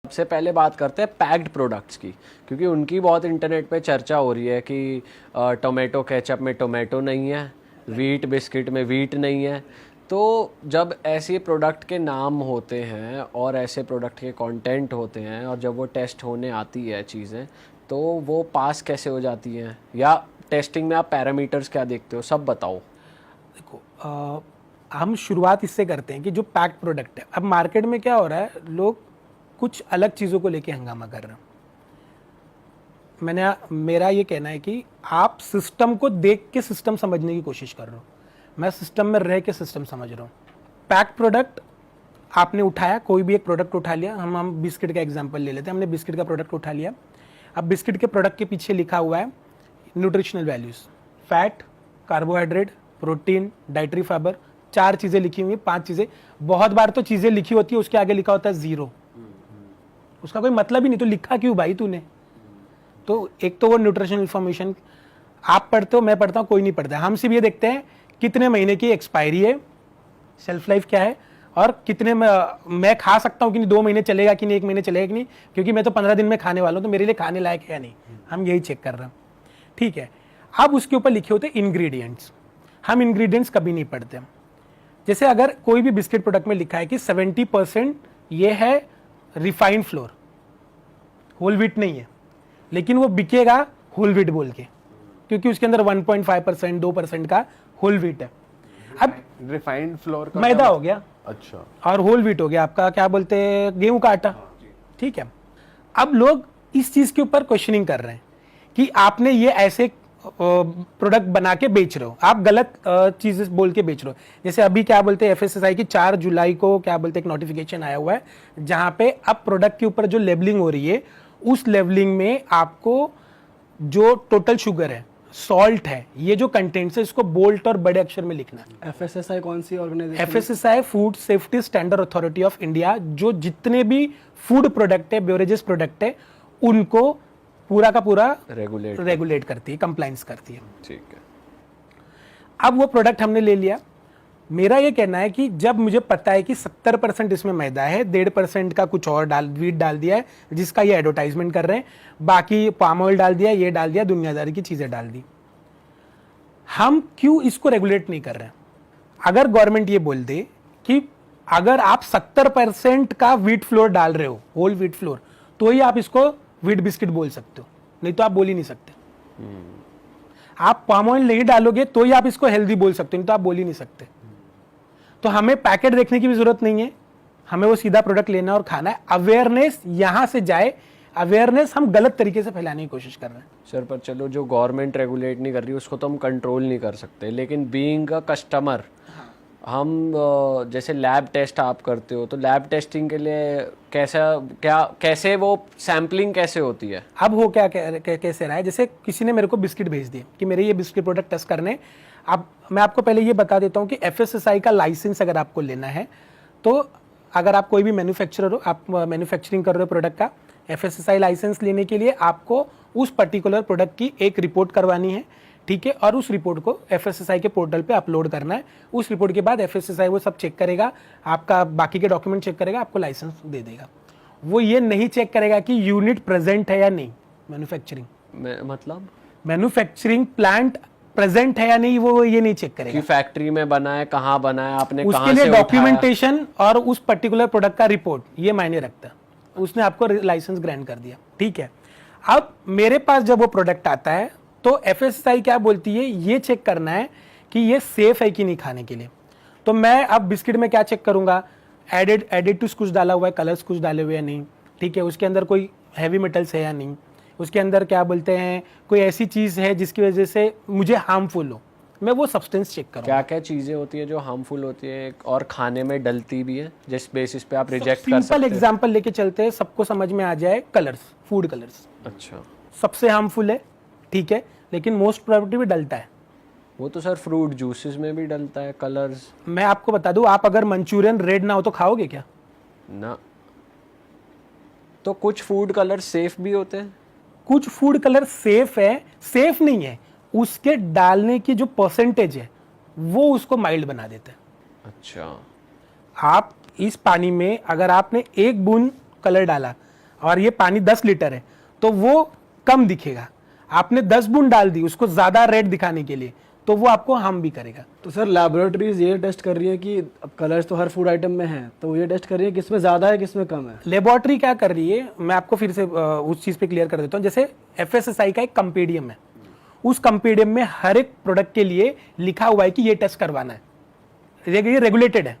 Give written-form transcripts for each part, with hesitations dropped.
सबसे पहले बात करते हैं पैक्ड प्रोडक्ट्स की, क्योंकि उनकी बहुत इंटरनेट पे चर्चा हो रही है कि टोमेटो केचप में टोमेटो नहीं है, वीट बिस्किट में वीट नहीं है। तो जब ऐसे प्रोडक्ट के नाम होते हैं और ऐसे प्रोडक्ट के कंटेंट होते हैं और जब वो टेस्ट होने आती है चीज़ें, तो वो पास कैसे हो जाती हैं, या टेस्टिंग में आप पैरामीटर्स क्या देखते हो, सब बताओ। देखो हम शुरुआत इससे करते हैं कि जो पैक्ड प्रोडक्ट है, अब मार्केट में क्या हो रहा है, लोग कुछ अलग चीज़ों को लेके हंगामा कर रहे हैं। मेरा ये कहना है कि आप सिस्टम को देख के सिस्टम समझने की कोशिश कर रहे हो, मैं सिस्टम में रह के सिस्टम समझ रहा हूँ। पैक्ड प्रोडक्ट आपने उठाया, कोई भी एक प्रोडक्ट उठा लिया, हम बिस्किट का एग्जांपल ले लेते हैं, हमने बिस्किट का प्रोडक्ट उठा लिया। अब बिस्किट के प्रोडक्ट के पीछे लिखा हुआ है nutritional values, fat, carbohydrate, protein, dietary fibre, 4 चीज़ें लिखी हुई, 5 चीज़ें। बहुत बार तो चीज़ें लिखी होती है, उसके आगे लिखा होता है 0, उसका कोई मतलब ही नहीं, तो लिखा क्यों भाई तूने। तो एक तो वो न्यूट्रिशनल इंफॉर्मेशन आप पढ़ते हो, मैं पढ़ता हूँ, कोई नहीं पढ़ता। हम सिर्फ ये देखते हैं कितने महीने की एक्सपायरी है, शेल्फ लाइफ क्या है, और कितने मैं खा सकता हूँ कि नहीं, 2 महीने चलेगा कि नहीं, 1 महीने चलेगा कि नहीं, क्योंकि मैं तो 15 दिन में खाने वाला हूँ, तो मेरे लिए खाने लायक है या नहीं, हम यही चेक कर रहे हैं। ठीक है, अब उसके ऊपर लिखे होते इंग्रेडिएंट्स। हम इंग्रेडिएंट्स कभी नहीं पढ़ते। जैसे अगर कोई भी बिस्किट प्रोडक्ट में लिखा है कि 70% ये है रिफाइंड फ्लोर, होल व्हीट नहीं है, लेकिन वो बिकेगा होल व्हीट बोल के, क्योंकि उसके अंदर 1.5% 2% का होल व्हीट है। अब रिफाइंड फ्लोर का मैदा हो गया, अच्छा, और होल व्हीट हो गया आपका क्या बोलते हैं, गेहूं का आटा। ठीक है, अब लोग इस चीज के ऊपर क्वेश्चनिंग कर रहे हैं कि आपने ये ऐसे प्रोडक्ट बना के बेच रहे हो, आप गलत चीजें बोल के बेच रहे हो। जैसे अभी क्या बोलते हैं, एफएसएसआई की 4 जुलाई को क्या बोलते हैं एक नोटिफिकेशन आया हुआ है, जहां पे अब प्रोडक्ट के ऊपर जो लेबलिंग हो रही है, उस लेबलिंग में आपको जो टोटल शुगर है, सॉल्ट है, ये जो कंटेंट्स है, इसको बोल्ड और बड़े अक्षर में लिखना है। एफएसएसआई कौन सी organisation? FSSI food safety standard authority of India, जो जितने भी फूड प्रोडक्ट है, बेवरेजेस प्रोडक्ट है, उनको पूरा का पूरा रेगुलेट करती है, कंप्लाइंस करती है। ठीक है, अब वो प्रोडक्ट हमने ले लिया। मेरा ये कहना है कि जब मुझे पता है कि 70% इसमें मैदा है, 1.5% का कुछ और वीट डाल दिया है, जिसका ये एडवर्टाइजमेंट कर रहे हैं, बाकी पाम ऑयल डाल दिया, ये डाल दिया, दुनियादारी की चीजें डाल दी, हम क्यों इसको रेगुलेट नहीं कर रहे हैं? अगर गवर्नमेंट ये बोल दे कि अगर आप 70% का व्हीट फ्लोर डाल रहे हो, होल व्हीट फ्लोर, तो ही आप इसको व्हीट बिस्किट बोल सकते हो, नहीं तो आप बोल ही नहीं सकते। आप पाम ऑयल नहीं डालोगे तो ही आप इसको हेल्दी बोल सकते हो, नहीं तो आप बोल ही नहीं सकते। तो हमें पैकेट देखने की भी जरूरत नहीं है, हमें वो सीधा प्रोडक्ट लेना और खाना है। अवेयरनेस यहां से जाए, अवेयरनेस हम गलत तरीके से फैलाने की कोशिश कर रहे हैं। सर पर चलो, जो गवर्नमेंट रेगुलेट नहीं कर रही उसको तो हम कंट्रोल नहीं कर सकते, लेकिन बीइंग अ कस्टमर हम जैसे लैब टेस्ट आप करते हो, तो लैब टेस्टिंग के लिए कैसे वो सैम्पलिंग कैसे होती है? अब हो क्या कैसे रहा है, जैसे किसी ने मेरे को बिस्किट भेज दिए कि मेरे ये बिस्किट प्रोडक्ट टेस्ट करने। अब मैं आपको पहले ये बता देता हूँ कि एफएसएसआई का लाइसेंस अगर आपको लेना है, तो अगर आप कोई भी मैन्युफैक्चरर हो, आप मैन्युफैक्चरिंग कर रहे हो प्रोडक्ट का, एफएसएसआई लाइसेंस लेने के लिए आपको उस पर्टिकुलर प्रोडक्ट की एक रिपोर्ट करवानी है। ठीक है, और उस रिपोर्ट को एफएसएसआई के पोर्टल पे अपलोड करना है। उस रिपोर्ट के बाद एफएसएसआई वो सब चेक करेगा, आपका बाकी के डॉक्यूमेंट चेक करेगा, आपको लाइसेंस दे देगा। वो ये नहीं चेक करेगा कि यूनिट प्रेजेंट है या नहीं, मतलब मैन्युफैक्चरिंग प्लांट प्रेजेंट है या नहीं, वो ये नहीं चेक करेगा कि फैक्ट्री में बना है, कहाँ बना है, आपने उसके लिए डॉक्यूमेंटेशन और उस पर्टिकुलर प्रोडक्ट का रिपोर्ट ये मायने रखता है। उसने आपको लाइसेंस ग्रांट कर दिया। ठीक है, अब मेरे पास जब वो प्रोडक्ट आता है, तो एफएसएसआई क्या बोलती है, ये चेक करना है कि ये सेफ है कि नहीं खाने के लिए। तो मैं अब बिस्किट में क्या चेक करूंगा, एडिटिव्स कुछ डाला हुआ है, कलर्स कुछ डाले हुए हैं नहीं, ठीक है, उसके अंदर कोई हैवी मेटल्स है या नहीं, उसके अंदर क्या बोलते हैं कोई ऐसी चीज है जिसकी वजह से मुझे हार्मफुल हो, मैं वो सब्सटेंस चेक करूंगा। क्या क्या चीजें होती है जो हार्मफुल होती है और खाने में डलती भी है, जिस बेसिस पे आप रिजेक्ट कर सकते हैं? सिंपल एग्जांपल लेके चलते हैं, सबको समझ में आ जाए। कलर्स, फूड कलर्स अच्छा, सबसे हार्मफुल है, ठीक है, लेकिन मोस्ट प्रोबेबली भी डलता है। वो तो सर फ्रूट जूसेस में भी डलता है कलर्स। मैं आपको बता दूं, आप अगर मंचूरियन रेड ना हो तो खाओगे क्या? ना। तो कुछ फूड कलर सेफ भी होते हैं? कुछ फूड कलर सेफ है, सेफ नहीं है, उसके डालने की जो परसेंटेज है वो उसको माइल्ड बना देता है। अच्छा, आप इस पानी में अगर आपने 1 बूंद कलर डाला, और ये पानी 10 लीटर है तो वो कम दिखेगा। आपने 10 बूंद डाल दी उसको ज्यादा रेड दिखाने के लिए, तो वो आपको हार्म भी करेगा। तो सर लैबोरेटरीज ये टेस्ट कर रही है कि अब कलर्स तो हर फूड आइटम में है, तो ये टेस्ट कर रही है किसमें ज़्यादा है किसमें कम है। लेबोरेटरी क्या कर रही है, मैं आपको फिर से उस चीज़ पे क्लियर कर देता हूँ। जैसे FSSAI का एक कंपेडियम है, उस कंपेडियम में हर एक प्रोडक्ट के लिए लिखा हुआ है कि ये टेस्ट करवाना है, ये रेगुलेटेड है।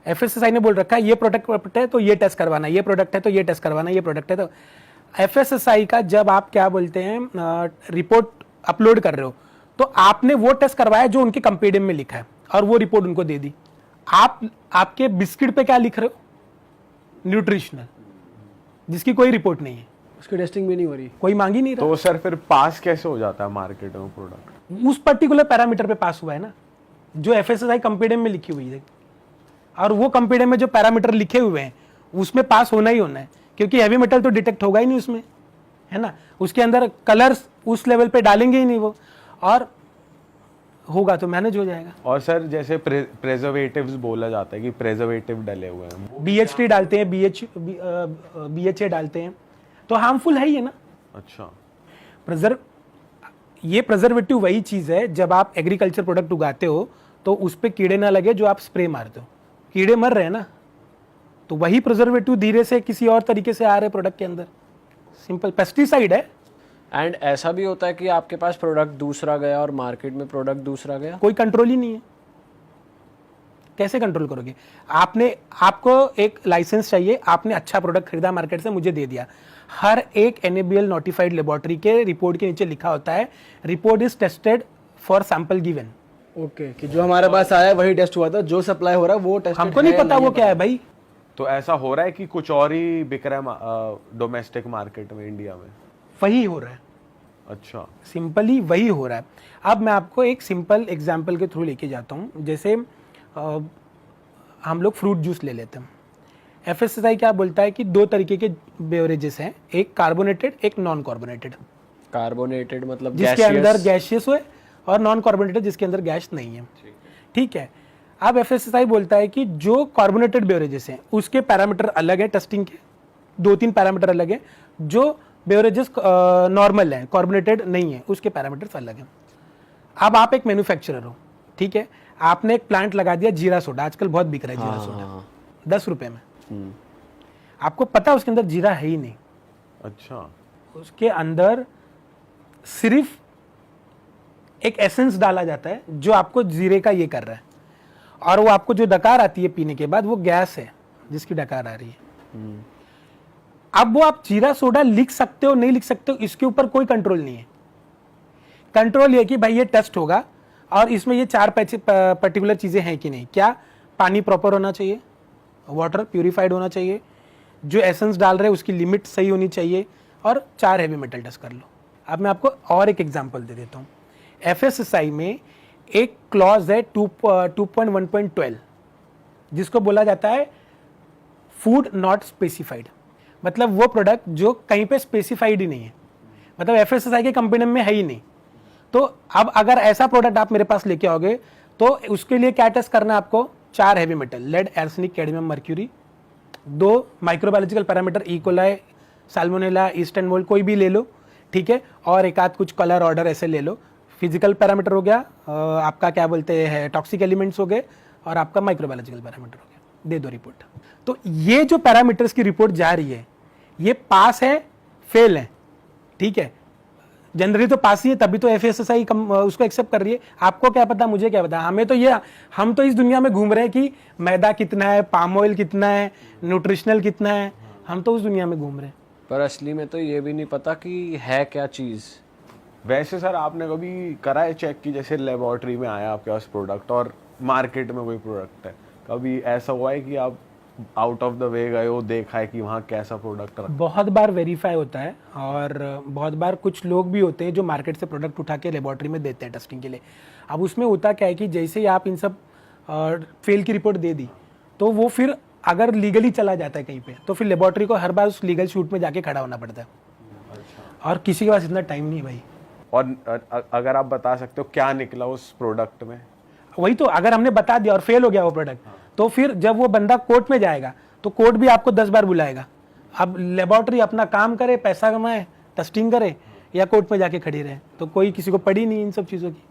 FSSAI ने बोल रखा है ये प्रोडक्ट है तो ये टेस्ट करवाना है, ये प्रोडक्ट है तो ये टेस्ट करवाना है, ये प्रोडक्ट है तो। FSSAI का जब आप क्या बोलते हैं रिपोर्ट अपलोड कर रहे हो तो आपने वो टेस्ट करवाया जो उनके कंपेडियम में लिखा है और वो रिपोर्ट उनको दे दी। आपके बिस्किट पे क्या लिख रहे हो, न्यूट्रिशनल, जिसकी कोई रिपोर्ट नहीं है, उसकी टेस्टिंग भी नहीं हो रही, कोई मांग ही नहीं रहा। तो सर फिर पास कैसे हो जाता है मार्केट में प्रोडक्ट? उस पर्टिकुलर पैरामीटर पे पास हुआ है ना, जो FSSAI कंपेडियम में लिखी हुई है, और वो कंपेडियम में जो पैरामीटर लिखे हुए हैं उसमें पास होना ही होना है, क्योंकि हैवी मेटल तो डिटेक्ट होगा ही नहीं उसमें, है ना। उसके अंदर कलर्स उस लेवल पे डालेंगे ही नहीं वो, और होगा तो मैनेज हो जाएगा। और सर जैसे प्रेजर्वेटिव्स बोला जाता है कि प्रेजर्वेटिव डले हुए हैं, BHT डालते हैं, BHA डालते हैं, तो हार्मफुल है ही है ना। अच्छा, ये प्रिजर्वेटिव वही चीज है, जब आप एग्रीकल्चर प्रोडक्ट उगाते हो तो उस पे कीड़े ना लगे, जो आप स्प्रे मारते हो कीड़े मर रहे हैं ना, तो वही प्रिजर्वेटिव धीरे से किसी और तरीके से आ रहे प्रोडक्ट के अंदर, सिंपल पेस्टिसाइड है। एंड ऐसा भी होता है कि आपके पास प्रोडक्ट दूसरा गया और मार्केट में प्रोडक्ट दूसरा गया, कोई कंट्रोल ही नहीं है, कैसे कंट्रोल करोगे? आपको एक लाइसेंस चाहिए, आपने अच्छा प्रोडक्ट खरीदा मार्केट से, मुझे दे दिया। हर एक NABL नोटिफाइड लेबोरेटरी के रिपोर्ट के नीचे लिखा होता है report is tested for sample given. Okay, कि जो हमारे पास आया है वही टेस्ट हुआ था, जो सप्लाई हो रहा है वो टेस्ट हमको नहीं पता वो क्या है भाई। तो ऐसा हो रहा है कि कुछ और ही बिक रहा है डोमेस्टिक मार्केट में, इंडिया में वही हो रहा है। अच्छा, सिंपली वही हो रहा है। अब मैं आपको एक सिंपल एग्जांपल के थ्रू लेके जाता हूँ। जैसे हम लोग फ्रूट जूस ले लेते हैं, FSSAI क्या बोलता है कि 2 तरीके के बेवरेजेस हैं, एक कार्बोनेटेड एक नॉन कार्बोनेटेड। कार्बोनेटेड मतलब जिसके अंदर गैसियस हो, और नॉन कार्बोनेटेड जिसके अंदर गैस नहीं है, ठीक है। अब FSSAI बोलता है कि जो कार्बोनेटेड बेवरेजेस हैं उसके पैरामीटर अलग है, टेस्टिंग के 2-3 पैरामीटर अलग है, जो बेवरेजेस नॉर्मल हैं कार्बोनेटेड नहीं है उसके पैरामीटर्स अलग हैं। अब आप एक मैन्युफैक्चरर हो, ठीक है, आपने एक प्लांट लगा दिया जीरा सोडा, आजकल बहुत बिक रहा है जीरा सोडा 10 रुपए में, आपको पता है उसके अंदर जीरा है ही नहीं। अच्छा, उसके अंदर सिर्फ एक एसेंस डाला जाता है जो आपको जीरे का ये कर रहा है, और वो आपको जो डकार आती है पीने के बाद वो गैस है जिसकी डकार आ रही है। अब वो आप जीरा सोडा लिख सकते हो नहीं लिख सकते हो, इसके ऊपर कोई कंट्रोल नहीं है। कंट्रोल ये कि भाई ये टेस्ट होगा और इसमें ये 4 पर्टिकुलर चीजें हैं कि नहीं। क्या? पानी प्रॉपर होना चाहिए, वाटर प्यूरिफाइड होना चाहिए, जो एसेंस डाल रहे हैं उसकी लिमिट सही होनी चाहिए, और 4 हैवी मेटल टेस्ट कर लो। अब मैं आपको और एक एग्जांपल दे देता हूँ। FSSAI में एक क्लॉज है 2.1.12 जिसको बोला जाता है फूड नॉट स्पेसिफाइड, मतलब वो प्रोडक्ट जो कहीं पे स्पेसिफाइड ही नहीं है, मतलब FSSAI के कंपेनियम में है ही नहीं। तो अब अगर ऐसा प्रोडक्ट आप मेरे पास लेके आओगे तो उसके लिए क्या टेस्ट करना है आपको? 4 heavy metal, lead, arsenic, cadmium, mercury, 2 microbiological parameter, E coli, salmonella, yeast and mould, कोई भी ले लो, ठीक है, और एक आध कुछ कलर ऑर्डर ऐसे ले लो। फिजिकल पैरामीटर हो गया, आपका क्या बोलते हैं टॉक्सिक एलिमेंट्स हो गए, और आपका माइक्रोबायोलॉजिकल पैरामीटर हो गया, दे दो रिपोर्ट। तो ये जो पैरामीटर्स की रिपोर्ट जा रही है ये पास है फेल है, ठीक है, जनरली तो पास ही है, तभी तो FSSAI उसको एक्सेप्ट कर रही है। आपको क्या पता, मुझे क्या पता, हम तो इस दुनिया में घूम रहे हैं कि मैदा कितना है, पाम ऑयल कितना है, न्यूट्रिशनल कितना है, हम तो उस दुनिया में घूम रहे हैं। पर असली में तो ये भी नहीं पता कि है क्या चीज़। वैसे सर आपने कभी करा है चेक कि जैसे लेबोरेटरी में आया आपके पास प्रोडक्ट और मार्केट में कोई प्रोडक्ट है, कभी ऐसा हुआ है कि आप आउट ऑफ द वे गए हो, देखा है कि वहाँ कैसा प्रोडक्ट रखा? बहुत बार वेरीफाई होता है, और बहुत बार कुछ लोग भी होते हैं जो मार्केट से प्रोडक्ट उठा के लेबोरेटरी में देते हैं टेस्टिंग के लिए। अब उसमें होता क्या है कि जैसे ही आप इन सब फेल की रिपोर्ट दे दी तो वो फिर अगर लीगली चला जाता है कहीं पे, तो फिर लेबोरेटरी को हर बार उस लीगल शूट में जाके खड़ा होना पड़ता है। और किसी के पास इतना टाइम नहीं है भाई। और अगर आप बता सकते हो क्या निकला उस प्रोडक्ट में? वही तो, अगर हमने बता दिया और फेल हो गया वो प्रोडक्ट, तो फिर जब वो बंदा कोर्ट में जाएगा तो कोर्ट भी आपको 10 बार बुलाएगा, अब लेबोरेटरी अपना काम करे, पैसा कमाए, टेस्टिंग करे, या कोर्ट में जाके खड़ी रहे, तो कोई किसी को पड़ी नहीं इन सब चीज़ों की।